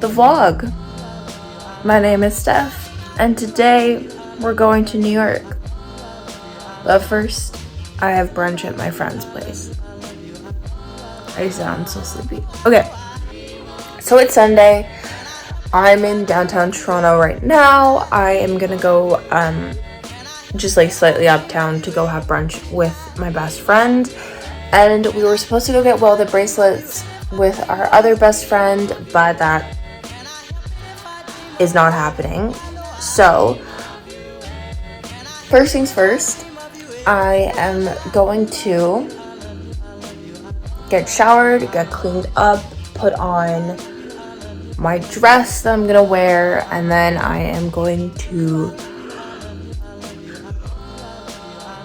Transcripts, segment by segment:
the vlog. My name is Steph, and today we're going to New York. But first, I have brunch at my friend's place. I sound so sleepy. Okay, so it's Sunday. I'm in downtown Toronto right now. I am gonna go just like slightly uptown to go have brunch with my best friend. And we were supposed to go get welded bracelets with our other best friend, but that is not happening. So, first things first, I am going to get showered, get cleaned up, put on my dress that I'm gonna wear, and then I am going to...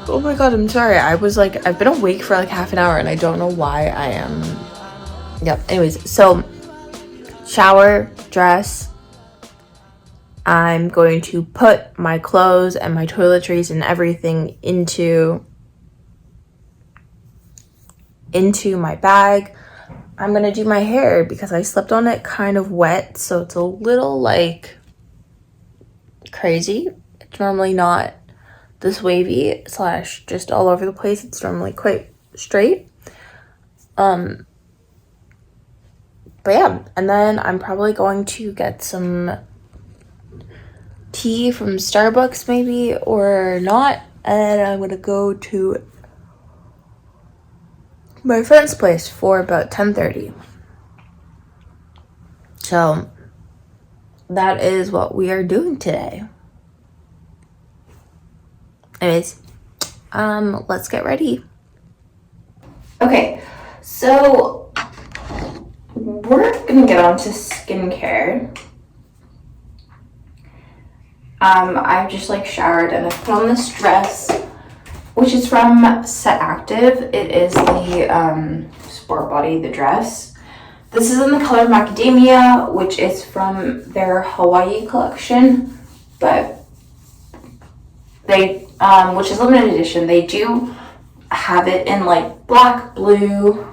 Oh my god, I'm sorry. I've been awake for like half an hour and I don't know why I am... Yep, anyways, so shower, dress. I'm going to put my clothes and my toiletries and everything into my bag. I'm gonna do my hair because I slept on it kind of wet, so it's a little like crazy. It's normally not this wavy / just all over the place. It's normally quite straight. But yeah, and then I'm probably going to get some tea from Starbucks maybe or not, and I'm gonna go to my friend's place for about 10:30. So that is what we are doing today. Anyways, let's get ready. Okay, so we're gonna get on to skincare. I've just like showered and I've put on this dress, which is from Set Active. It is the sport body, the dress. This is in the color Macadamia, which is from their Hawaii collection, but they, which is limited edition. They do have it in like black, blue,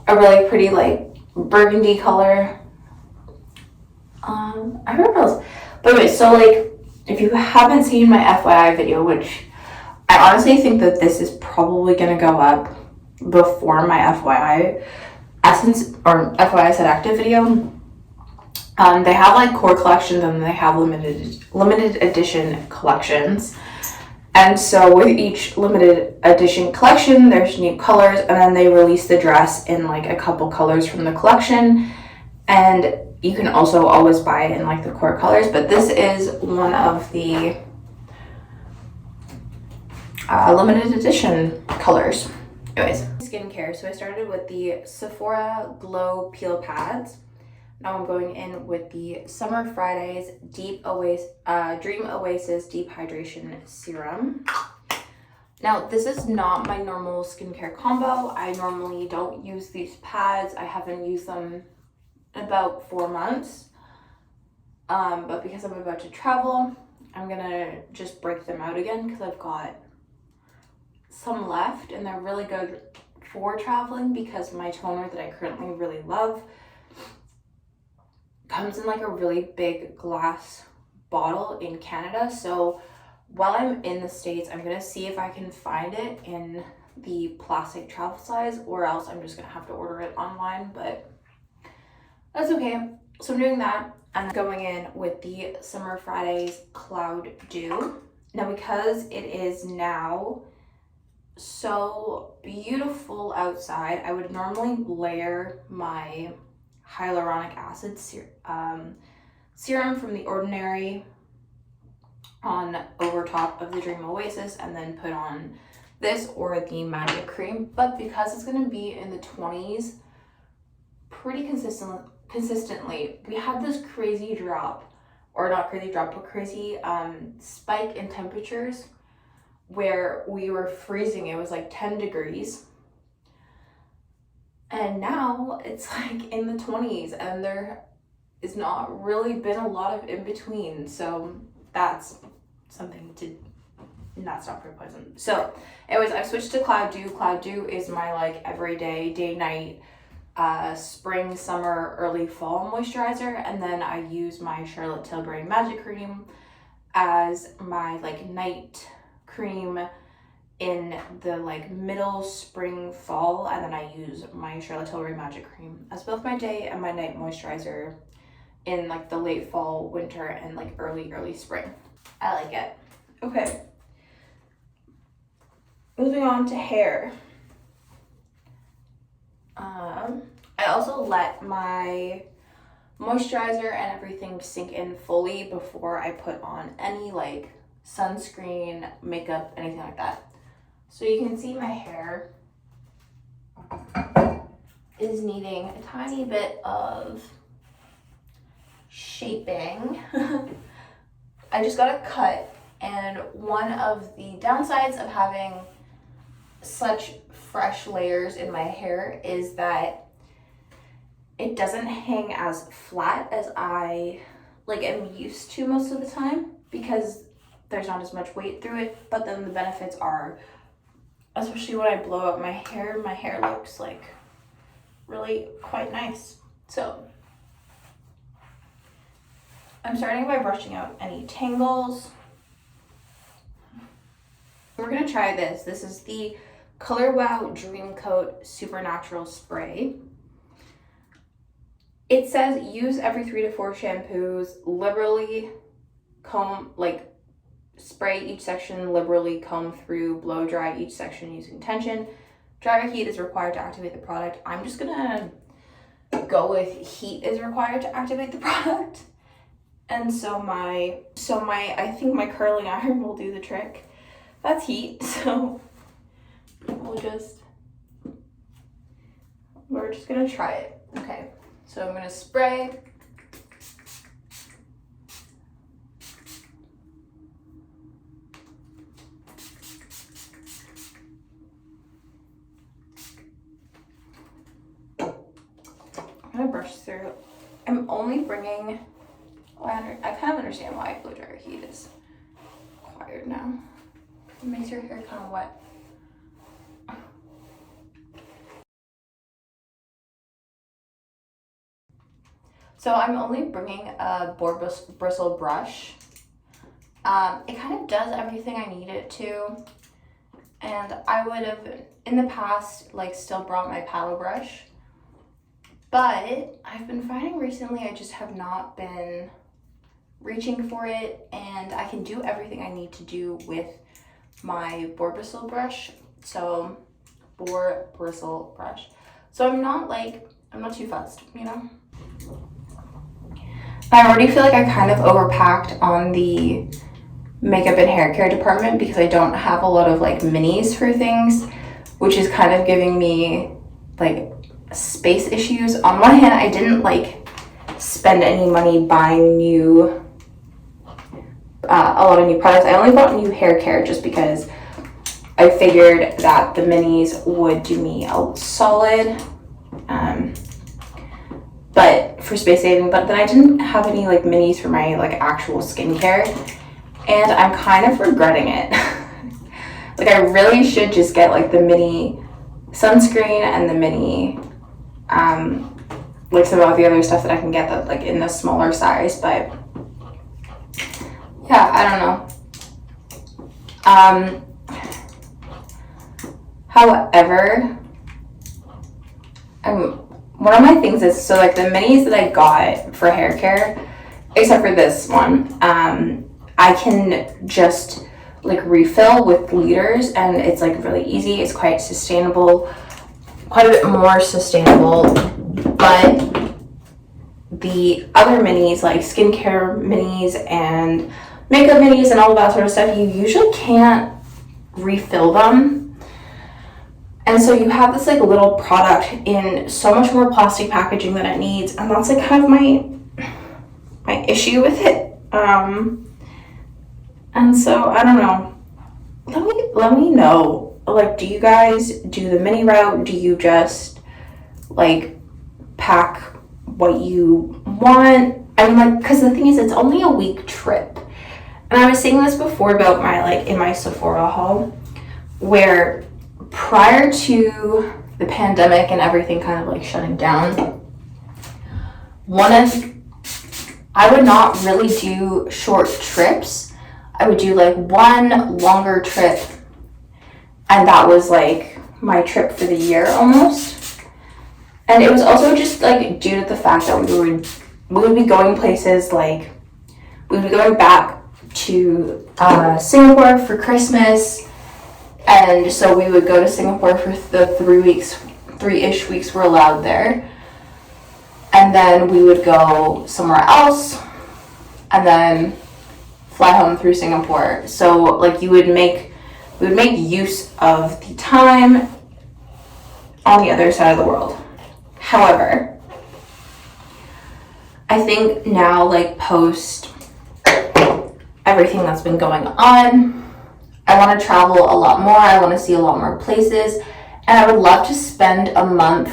a really pretty like burgundy color. I don't know what else. But anyway, so like, if you haven't seen my FYI video, which I honestly think that this is probably going to go up before my FYI Essence or FYI Set Active video. They have like core collections and they have limited edition collections. And so with each limited edition collection, there's new colors, and then they release the dress in like a couple colors from the collection. And you can also always buy it in like the core colors, but this is one of the limited edition colors. Anyways, skincare. So I started with the Sephora Glow Peel Pads. Now I'm going in with the Summer Fridays Dream Oasis Deep Hydration Serum. Now, this is not my normal skincare combo. I normally don't use these pads. I haven't used them in about 4 months. But because I'm about to travel, I'm gonna just break them out again because I've got some left and they're really good for traveling because my toner that I currently really love comes in like a really big glass bottle in Canada. So while I'm in the States, I'm gonna see if I can find it in the plastic travel size, or else I'm just gonna have to order it online, but that's okay. So I'm doing that. I'm going in with the Summer Fridays Cloud Dew. Now, because it is now so beautiful outside, I would normally layer my hyaluronic acid serum from The Ordinary on over top of the Dream Oasis and then put on this or the Magic Cream. But because it's going to be in the 20s pretty consistently, we had this crazy drop, or not crazy drop, but crazy spike in temperatures where we were freezing. It was like 10 degrees And now it's like in the 20s and there is not really been a lot of in between. So that's something to, that's not very pleasant. So anyways, I've switched to Cloud Dew. Cloud Dew is my like everyday, day, night, spring, summer, early fall moisturizer. And then I use my Charlotte Tilbury Magic Cream as my like night cream in the like middle spring fall, and then I use my Charlotte Tilbury Magic Cream as both my day and my night moisturizer in like the late fall, winter, and like early spring. I like it. Okay, moving on to hair. I also let my moisturizer and everything sink in fully before I put on any like sunscreen, makeup, anything like that. So you can see my hair is needing a tiny bit of shaping. I just got a cut, and one of the downsides of having such fresh layers in my hair is that it doesn't hang as flat as I like am used to most of the time, because there's not as much weight through it. But then the benefits are, especially when I blow up my hair looks like really quite nice. So I'm starting by brushing out any tangles. We're gonna try this. This is the Color Wow Dream Coat Supernatural Spray. It says use every 3 to 4 shampoos, liberally comb, like spray each section, liberally comb through, blow dry each section using tension. Dry or heat is required to activate the product. I'm just gonna go with heat is required to activate the product. And so I think my curling iron will do the trick. That's heat, so we're just gonna try it. Okay, so I'm gonna spray. I'm gonna brush through. I'm only bringing, I kind of understand why blow dryer heat is required now. It makes your hair kind of wet. So I'm only bringing a boar bristle brush. It kind of does everything I need it to. And I would have, in the past, like still brought my paddle brush. But I've been finding recently I just have not been reaching for it, and I can do everything I need to do with my boar bristle brush. So I'm not too fussed, you know? I already feel like I kind of overpacked on the makeup and hair care department because I don't have a lot of like minis for things, which is kind of giving me like space issues. On one hand, I didn't like spend any money buying a lot of new products. I only bought new hair care just because I figured that the minis would do me a solid, but for space saving. But then I didn't have any like minis for my like actual skincare, and I'm kind of regretting it. Like I really should just get like the mini sunscreen and the mini like some of the other stuff that I can get that like in the smaller size. But yeah, I don't know. However, one of my things is, so like the minis that I got for hair care, except for this one, I can just like refill with liters, and it's like really easy. It's quite sustainable, quite a bit more sustainable. But the other minis, like skincare minis and makeup minis and all of that sort of stuff, you usually can't refill them. And so you have this like little product in so much more plastic packaging than it needs, and that's like kind of my issue with it. And so I don't know. Let me know. Like, do you guys do the mini route? Do you just like pack what you want. I mean, like, because the thing is, it's only a week trip. And I was saying this before about my, like, in my Sephora haul, where prior to the pandemic and everything kind of like shutting down, I would not really do short trips. I would do like one longer trip, and that was like my trip for the year almost. And it was also just like due to the fact that we would be going places, like we would be going back to Singapore for Christmas, and so we would go to Singapore for the 3-ish weeks we're allowed there, and then we would go somewhere else and then fly home through Singapore. So like we would make use of the time on the other side of the world. However, I think now, like post everything that's been going on, I want to travel a lot more. I want to see a lot more places, and I would love to spend a month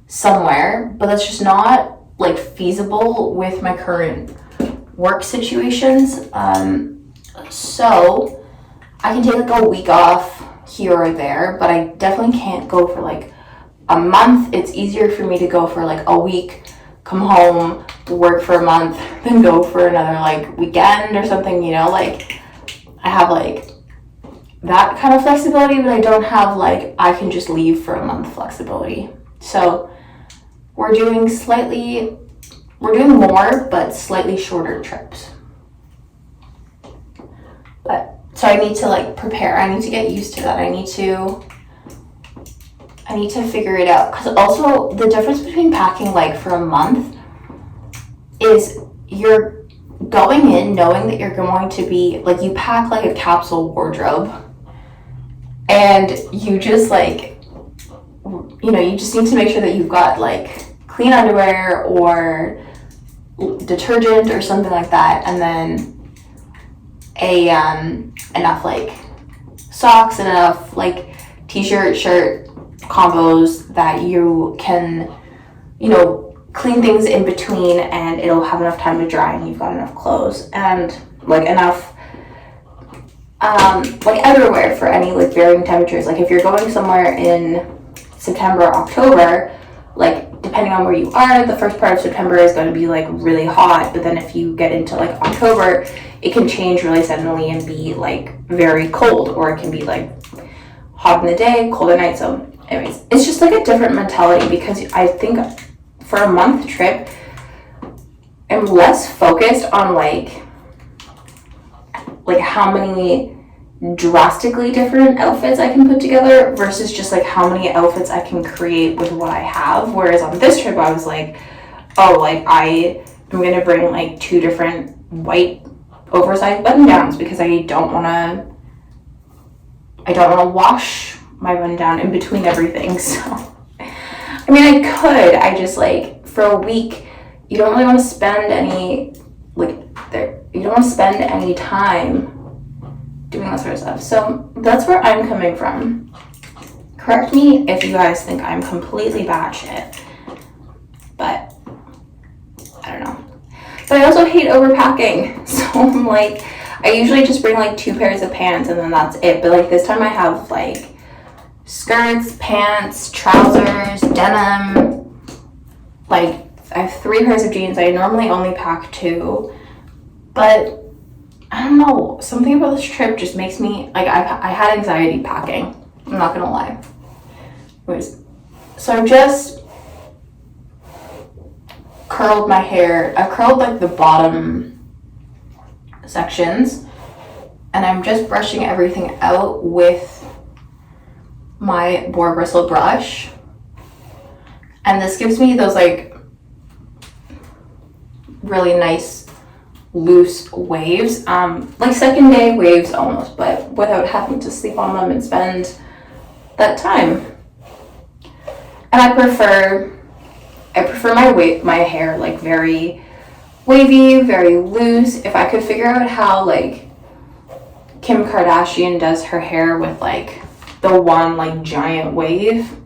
somewhere, but that's just not like feasible with my current work situations. So I can take like a week off here or there, but I definitely can't go for like a month. It's easier for me to go for like a week, come home, work for a month, then go for another like weekend or something, you know, like I have like that kind of flexibility, but I don't have like I can just leave for a month flexibility. So we're doing more but slightly shorter trips. But so I need to like prepare. I need to get used to that. I need to figure it out, because also the difference between packing like for a month is you're going in knowing that you're going to be like, you pack like a capsule wardrobe, and you just like, you know, you just need to make sure that you've got like clean underwear or detergent or something like that, and then enough like socks and enough like t-shirt, shirt combos that you can, you know, clean things in between, and it'll have enough time to dry, and you've got enough clothes and like enough like outerwear for any like varying temperatures. Like if you're going somewhere in September, October, like depending on where you are, the first part of September is going to be like really hot, but then if you get into like October, it can change really suddenly and be like very cold, or it can be like hot in the day, cold at night. So anyways, it's just like a different mentality, because I think for a month trip, I'm less focused on like how many drastically different outfits I can put together versus just like how many outfits I can create with what I have. Whereas on this trip, I was like, oh, like I am gonna bring like 2 different white oversized button downs, because I don't want to wash my button down in between everything. So I mean, I could, I just like for a week, you don't really want to spend any time doing that sort of stuff. So that's where I'm coming from. Correct me if you guys think I'm completely batshit, but I don't know. But I also hate overpacking, so I'm like, I usually just bring like 2 pairs of pants and then that's it. But like this time I have like skirts, pants, trousers, denim, like I have 3 pairs of jeans. I normally only pack 2, but I don't know, something about this trip just makes me, like, I had anxiety packing, I'm not gonna lie. Anyways, so I've just curled my hair. I've curled, like, the bottom sections, and I'm just brushing everything out with my boar bristle brush. And this gives me those, like, really nice loose waves, like second day waves almost, but without having to sleep on them and spend that time. And I prefer my hair like very wavy, very loose. If I could figure out how like Kim Kardashian does her hair with like the one like giant wave,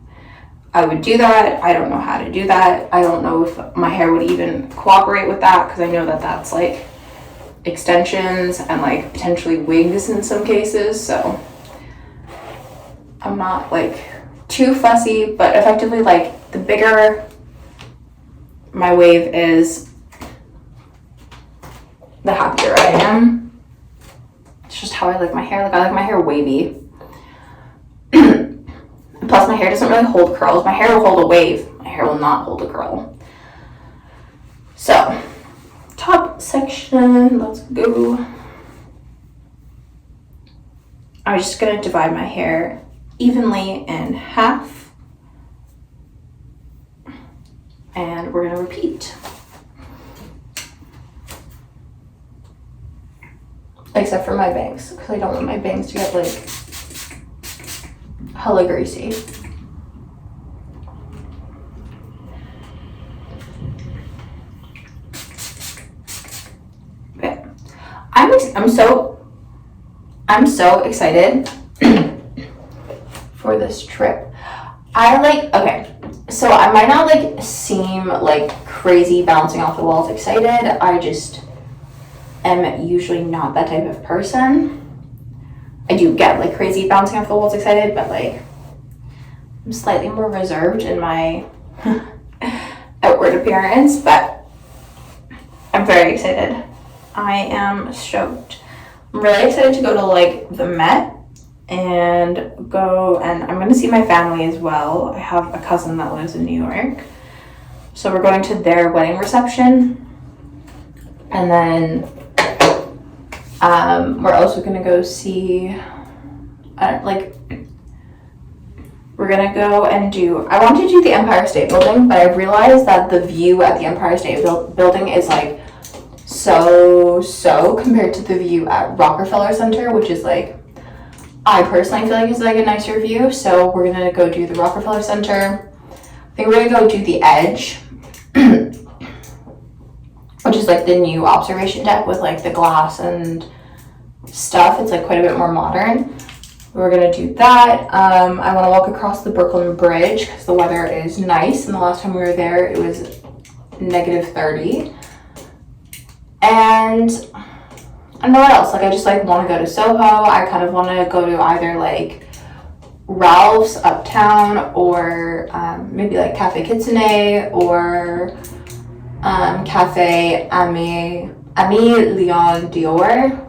I would do that. I don't know how to do that. I don't know if my hair would even cooperate with that, because I know that that's like extensions and like potentially wigs in some cases. So I'm not like too fussy, but effectively, like, the bigger my wave is, the happier I am. It's just how I like my hair. Like, I like my hair wavy. Plus, my hair doesn't really hold curls. My hair will hold a wave. My hair will not hold a curl. So, top section, let's go. I'm just gonna divide my hair evenly in half. And we're gonna repeat. Except for my bangs, because I don't want my bangs to get like hella greasy. Okay, I'm so excited for this trip. Okay, so I might not like seem like crazy bouncing off the walls excited. I just am usually not that type of person. I do get like crazy bouncing off the walls excited, but like I'm slightly more reserved in my outward appearance, but I'm very excited. I am stoked. I'm really excited to go to like the Met and I'm going to see my family as well. I have a cousin that lives in New York, so we're going to their wedding reception, and then we're also going to go see we're going to go and I want to do the Empire State Building, but I realized that the view at the Empire State Building is like so compared to the view at Rockefeller Center, which is like, I personally feel like it's like a nicer view. So we're gonna go do the Rockefeller Center. I think we're gonna go do the Edge, which is like the new observation deck with like the glass and stuff. It's like quite a bit more modern. We're gonna do that. I want to walk across the Brooklyn Bridge because the weather is nice, and the last time we were there it was -30. And I don't know what else. Like, I just like want to go to Soho. I kind of want to go to either like Ralph's uptown or maybe like Cafe Kitsune or Cafe Ami Leon Dior.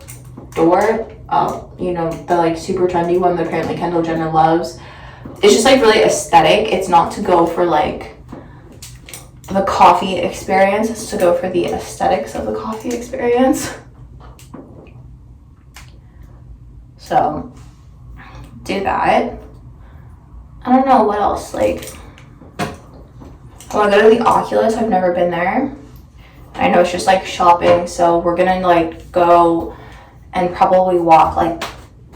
You know, the like super trendy one that apparently Kendall Jenner loves. It's just like really aesthetic. It's not to go for like the coffee experience, it's to go for the aesthetics of the coffee experience. So do that. I don't know what else, like I want to go to the Oculus. I've never been there. I know it's just like shopping, so we're gonna like go and probably walk like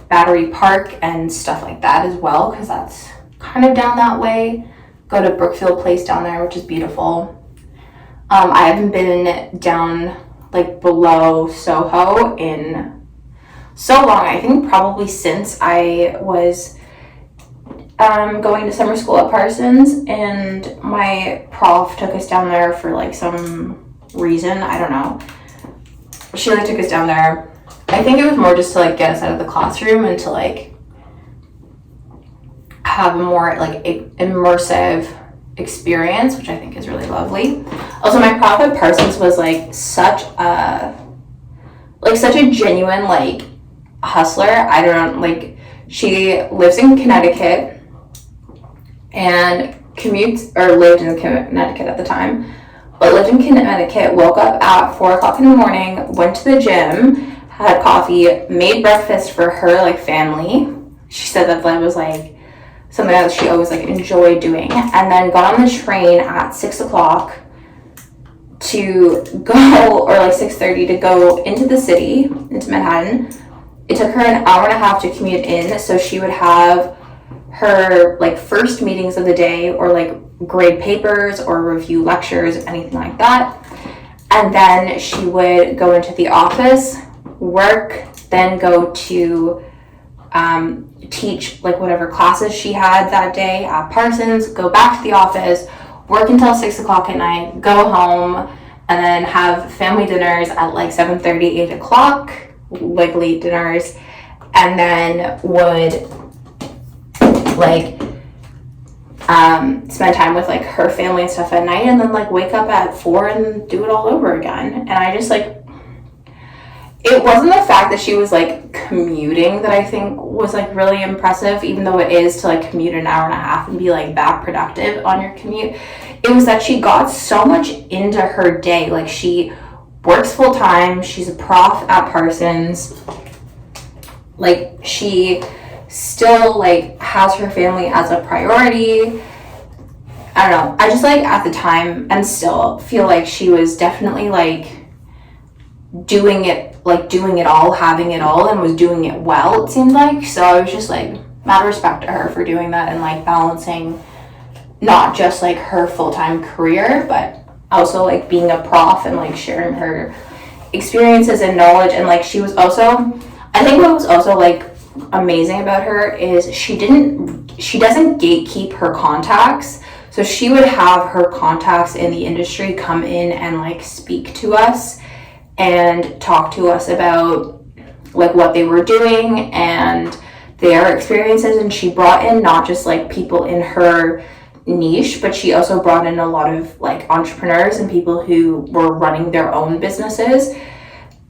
Battery Park and stuff like that as well, because that's kind of down that way. Go to Brookfield Place down there, which is beautiful. I haven't been down like below Soho in so long. I think probably since I was going to summer school at Parsons, and my prof took us down there for like some reason. I don't know. She like took us down there. I think it was more just to like get us out of the classroom and to like have a more like immersive experience, which I think is really lovely. Also, my prof at Parsons was like such a genuine like hustler. I don't know, like she lives in Connecticut and lived in Connecticut at the time, but lived in Connecticut, woke up at 4 o'clock in the morning, went to the gym, had coffee, made breakfast for her like family. She said that was like something that she always like enjoyed doing, and then got on the train at 6 o'clock to go, or like 6:30 to go into the city, into Manhattan. It took her an hour and a half to commute in, so she would have her like first meetings of the day, or like grade papers or review lectures, anything like that, and then she would go into the office, work, then go to teach like whatever classes she had that day at Parsons, go back to the office, work until 6 o'clock at night, go home, and then have family dinners at like 7:30, 8 o'clock, like late dinners, and then would like spend time with like her family and stuff at night, and then like wake up at 4 and do it all over again. And I just like, it wasn't the fact that she was like commuting that I think was like really impressive, even though it is to like commute an hour and a half and be like that productive on your commute. It was that she got so much into her day. Like, she works full time, she's a prof at Parsons, like she still like has her family as a priority. I don't know, I just like at the time and still feel like she was definitely like doing it all, having it all, and was doing it well, it seemed like. So I was just like, mad respect to her for doing that and like balancing not just like her full-time career, but also like being a prof and like sharing her experiences and knowledge. And like she was also, I think what was also like amazing about her is she doesn't gatekeep her contacts. So she would have her contacts in the industry come in and like speak to us and talk to us about like what they were doing and their experiences. And she brought in not just like people in her niche, but she also brought in a lot of like entrepreneurs and people who were running their own businesses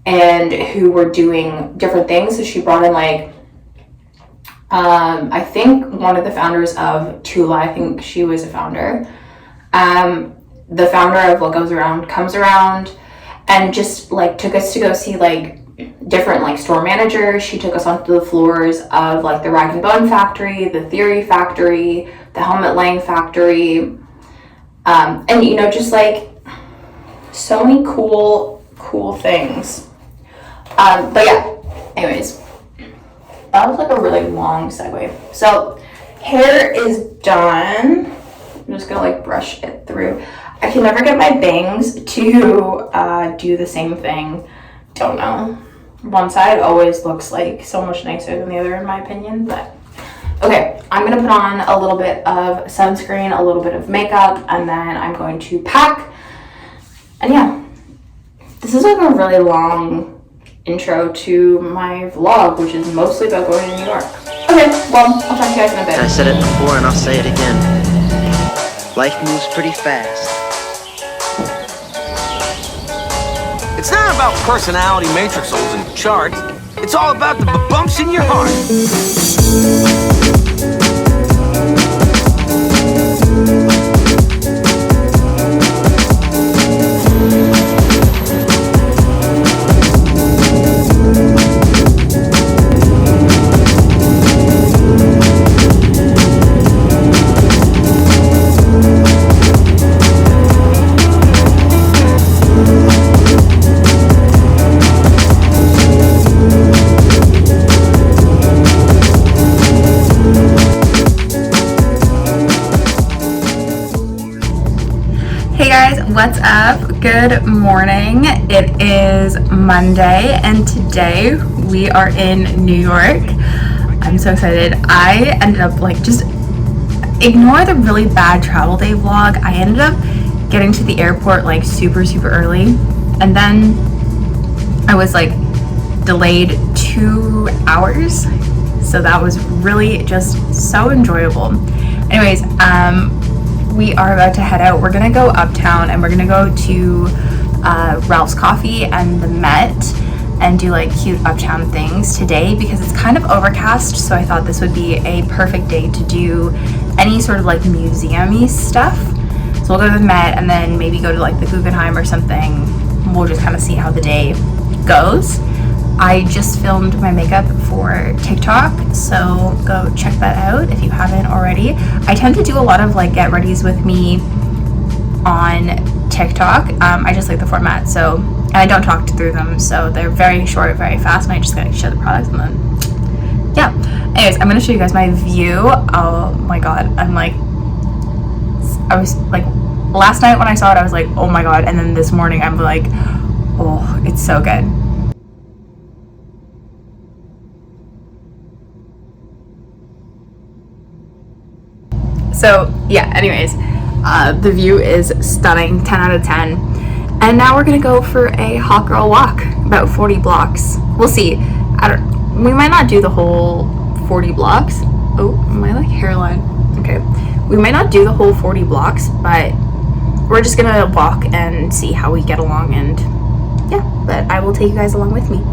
and who were doing different things. So she brought in like I think one of the founders of Tula, I think she was a founder, the founder of What Goes Around Comes Around, and just like took us to go see like different like store managers. She took us onto the floors of like the Rag and Bone factory, the Theory factory, the Helmet Lang factory, and you know, just like so many cool things. But yeah, anyways, that was like a really long segue. So hair is done. I'm just gonna like brush it through. I can never get my bangs to do the same thing. Don't know. One side always looks like so much nicer than the other in my opinion, but okay. I'm gonna put on a little bit of sunscreen, a little bit of makeup, and then I'm going to pack. And yeah, this is like a really long intro to my vlog, which is mostly about going to New York. Okay, well, I'll talk to you guys in a bit. I said it before and I'll say it again. Life moves pretty fast. It's not about personality matrixels and charts. It's all about the bumps in your heart. What's up? Good morning. It is Monday and today we are in New York. I'm so excited. I ended up like, just ignore the really bad travel day vlog. I ended up getting to the airport like super early, and then I was like delayed 2 hours, so that was really just so enjoyable. Anyways, we are about to head out. We're gonna go uptown and we're gonna go to Ralph's Coffee and the Met and do like cute uptown things today because it's kind of overcast, so I thought this would be a perfect day to do any sort of like museum-y stuff. So we'll go to the Met and then maybe go to like the Guggenheim or something. We'll just kind of see how the day goes. I just filmed my makeup for TikTok, so go check that out if you haven't already. I tend to do a lot of like get readies with me on TikTok. I just like the format, so, and I don't talk through them, so they're very short, very fast, and I just gotta show the products and then, yeah. Anyways, I'm gonna show you guys my view. Oh my god, I was like, last night when I saw it, I was like, oh my god, and then this morning I'm like, oh, it's so good. So yeah, anyways, the view is stunning, 10 out of 10. And now we're gonna go for a hot girl walk, about 40 blocks. We'll see. We might not do the whole 40 blocks. Oh, my like hairline. Okay. We might not do the whole 40 blocks, but we're just gonna walk and see how we get along, and yeah, but I will take you guys along with me.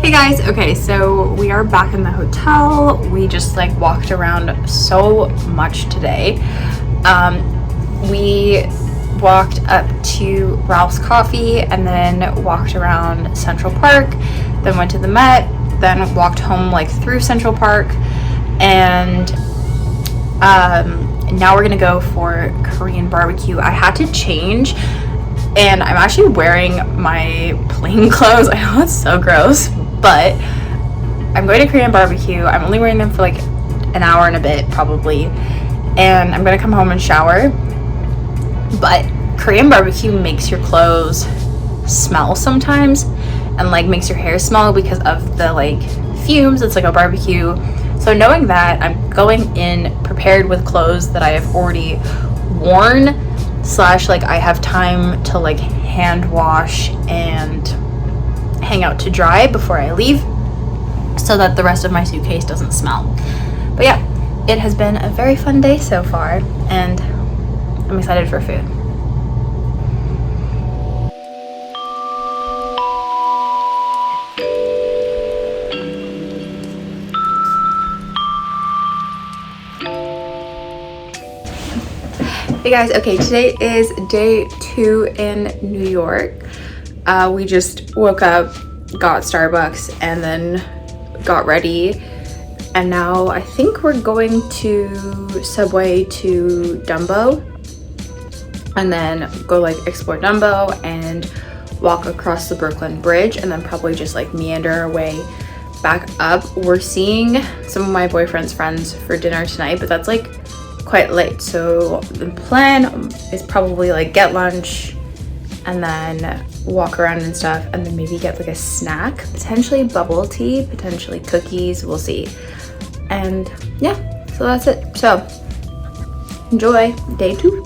Hey guys, okay, so we are back in the hotel. We just like walked around so much today. We walked up to Ralph's Coffee and then walked around Central Park, then went to the Met, then walked home like through Central Park, and now we're gonna go for Korean barbecue. I had to change, and I'm actually wearing my plain clothes. I know it's so gross, but I'm going to Korean barbecue. I'm only wearing them for like an hour and a bit probably, and I'm gonna come home and shower. But Korean barbecue makes your clothes smell sometimes, and like makes your hair smell because of the like fumes. It's like a barbecue. So knowing that, I'm going in prepared with clothes that I have already worn, slash like I have time to like hand wash and hang out to dry before I leave, so that the rest of my suitcase doesn't smell. But yeah, it has been a very fun day so far, and I'm excited for food. Hey guys, okay, today is day 2 in New York. We just woke up, got Starbucks, and then got ready, and now I think we're going to Subway to Dumbo, and then go like explore Dumbo and walk across the Brooklyn Bridge, and then probably just like meander our way back up. We're seeing some of my boyfriend's friends for dinner tonight, but that's like quite late, so the plan is probably like get lunch and then walk around and stuff, and then maybe get like a snack, potentially bubble tea, potentially cookies, we'll see. And yeah, so that's it. So enjoy day 2.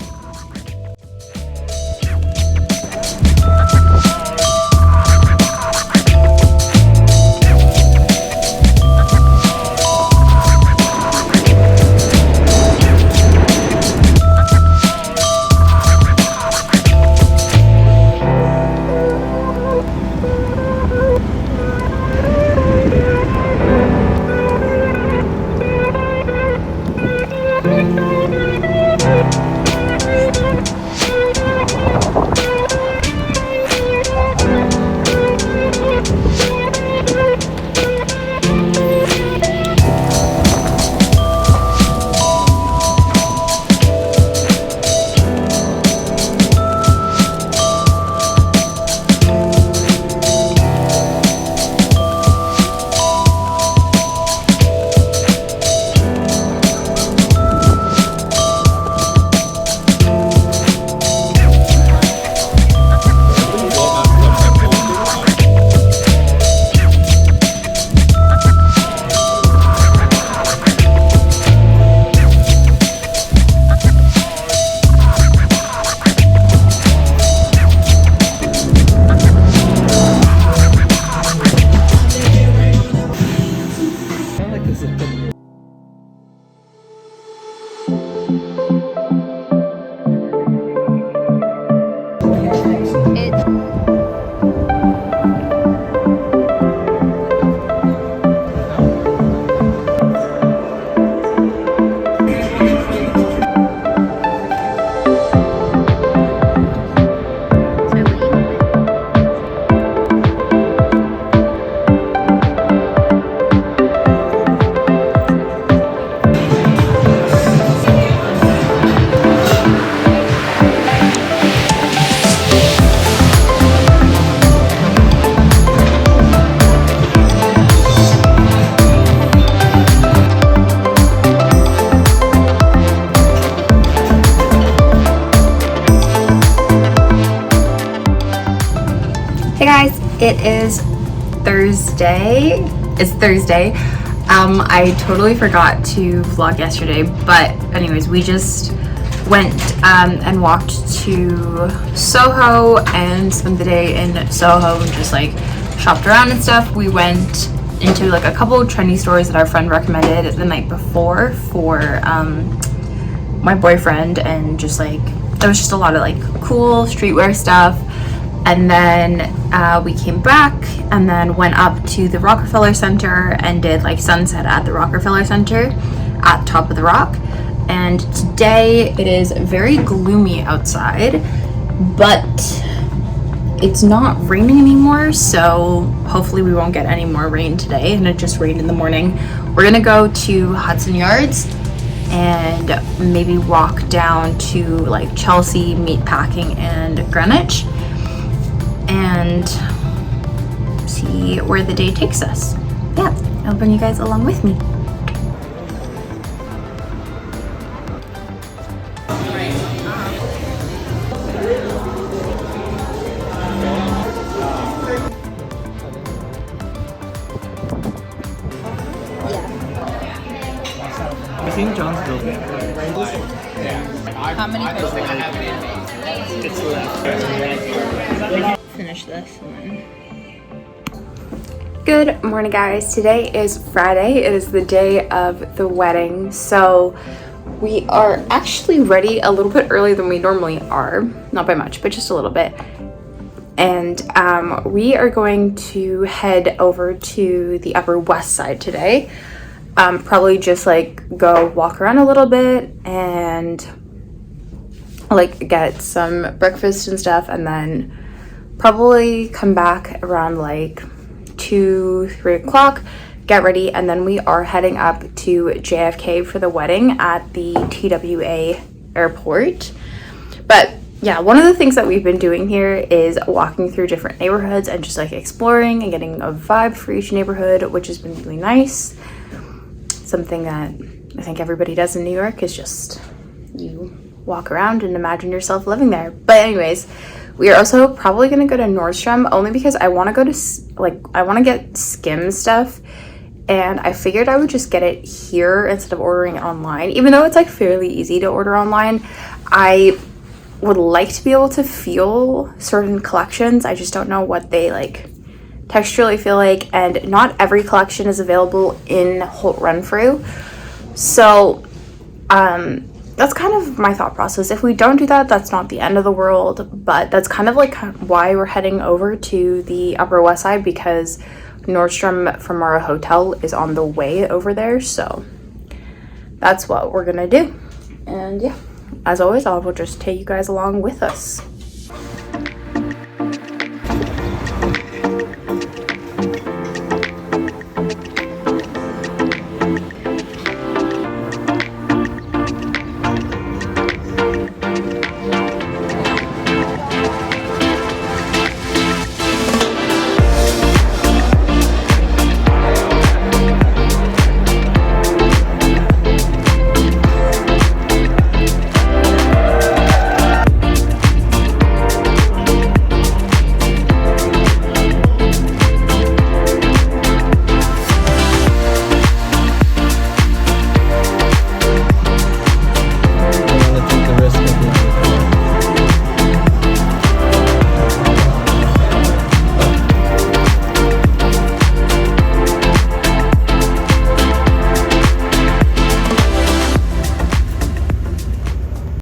It is Thursday. It's Thursday. I totally forgot to vlog yesterday, but anyways, we just went and walked to Soho and spent the day in Soho and just like shopped around and stuff. We went into like a couple of trendy stores that our friend recommended the night before for my boyfriend, and just like there was just a lot of like cool streetwear stuff. And then we came back and then went up to the Rockefeller Center and did like sunset at the Rockefeller Center at top of the rock. And today it is very gloomy outside, but it's not raining anymore, so hopefully we won't get any more rain today. And it just rained in the morning. We're gonna go to Hudson Yards and maybe walk down to like Chelsea, Meatpacking, and Greenwich, and see where the day takes us. Yeah, I'll bring you guys along with me. I think John's building. How many finish this and then... Good morning, guys. Today is Friday. It is the day of the wedding, so we are actually ready a little bit earlier than we normally are. Not by much, but just a little bit. And we are going to head over to the Upper West Side today. Probably just like go walk around a little bit and like get some breakfast and stuff, and then probably come back around like 2-3 o'clock, get ready, and then we are heading up to JFK for the wedding at the TWA airport. But yeah, one of the things that we've been doing here is walking through different neighborhoods and just like exploring and getting a vibe for each neighborhood, which has been really nice. Something that I think everybody does in New York is just you walk around and imagine yourself living there. But anyways, we are also probably gonna go to Nordstrom only because I want to go to I want to get skim stuff, and I figured I would just get it here instead of ordering it online. Even though it's like fairly easy to order online, I would like to be able to feel certain collections. I just don't know what they like texturally feel like, and not every collection is available in Holt Renfrew. So that's kind of my thought process. If we don't do that, that's not the end of the world, but that's kind of like why we're heading over to the Upper West Side, because Nordstrom from our hotel is on the way over there. So that's what we're gonna do. And yeah, as always, I will just take you guys along with us.